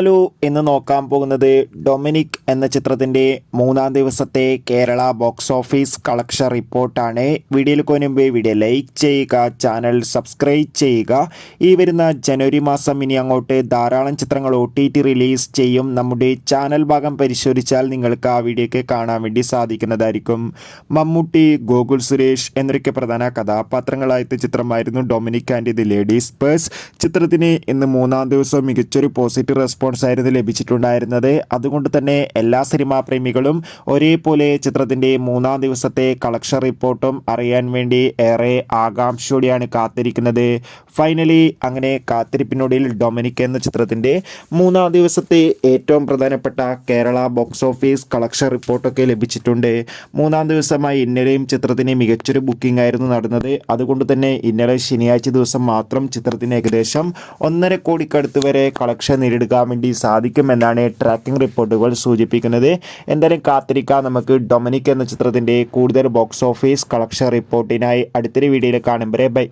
Hello എന്ന് നോക്കാൻ പോകുന്നത് ഡൊമിനിക് എന്ന ചിത്രത്തിൻ്റെ മൂന്നാം ദിവസത്തെ കേരള ബോക്സ് ഓഫീസ് കളക്ഷൻ റിപ്പോർട്ടാണ്. വീഡിയോയിൽ മുൻപ് വീഡിയോ ലൈക്ക് ചെയ്യുക, ചാനൽ സബ്സ്ക്രൈബ് ചെയ്യുക. ഈ വരുന്ന ജനുവരി മാസം ഇനി അങ്ങോട്ട് ധാരാളം ചിത്രങ്ങൾ OTT റിലീസ് ചെയ്യും. നമ്മുടെ ചാനൽ ഭാഗം പരിശോധിച്ചാൽ നിങ്ങൾക്ക് ആ വീഡിയോയ്ക്ക് കാണാൻ വേണ്ടി സാധിക്കുന്നതായിരിക്കും. മമ്മൂട്ടി, ഗോകുൽ സുരേഷ് എന്നൊക്കെ പ്രധാന കഥാപാത്രങ്ങളായ ചിത്രമായിരുന്നു Dominic and the ladies purse. ചിത്രത്തിന് ഇന്ന് മൂന്നാം ദിവസം മികച്ചൊരു പോസിറ്റീവ് റെസ്പോൺസ് ആയിരുന്നു ലഭിച്ചിട്ടുണ്ടായിരുന്നത്. അതുകൊണ്ട് തന്നെ എല്ലാ സിനിമാ പ്രേമികളും ഒരേപോലെ ചിത്രത്തിന്റെ മൂന്നാം ദിവസത്തെ കളക്ഷൻ റിപ്പോർട്ടും അറിയാൻ വേണ്ടി ഏറെ ആകാംക്ഷയോടെയാണ് കാത്തിരിക്കുന്നത്. ഫൈനലി അങ്ങനെ കാത്തിരിപ്പിനൊടുവിൽ ഡൊമിനിക് എന്ന ചിത്രത്തിന്റെ മൂന്നാം ദിവസത്തെ ഏറ്റവും പ്രധാനപ്പെട്ട കേരള ബോക്സ് ഓഫീസ് കളക്ഷൻ റിപ്പോർട്ടൊക്കെ ലഭിച്ചിട്ടുണ്ട്. മൂന്നാം ദിവസമായി ഇന്നലെയും ചിത്രത്തിന് മികച്ചൊരു ബുക്കിംഗ് ആയിരുന്നു നടന്നത്. അതുകൊണ്ട് തന്നെ ഇന്നലെ ശനിയാഴ്ച ദിവസം മാത്രം ചിത്രത്തിന് ഏകദേശം 1.5 കോടിക്കടുത്ത് വരെ കളക്ഷൻ നേടിയെടുക്കാൻ വേണ്ടി സാധിക്കുമെന്നാണ് ട്രാക്കിംഗ് റിപ്പോർട്ടുകൾ സൂചിപ്പിക്കുന്നത്. എന്തായാലും കാത്തിരിക്കാം. നമുക്ക് ഡൊമിനിക് എന്ന ചിത്രത്തിന്റെ കൂടുതൽ ബോക്സ് ഓഫീസ് കളക്ഷൻ റിപ്പോർട്ടിനായി അടുത്തൊരു വീഡിയോയിൽ കാണും വരെ ബൈ.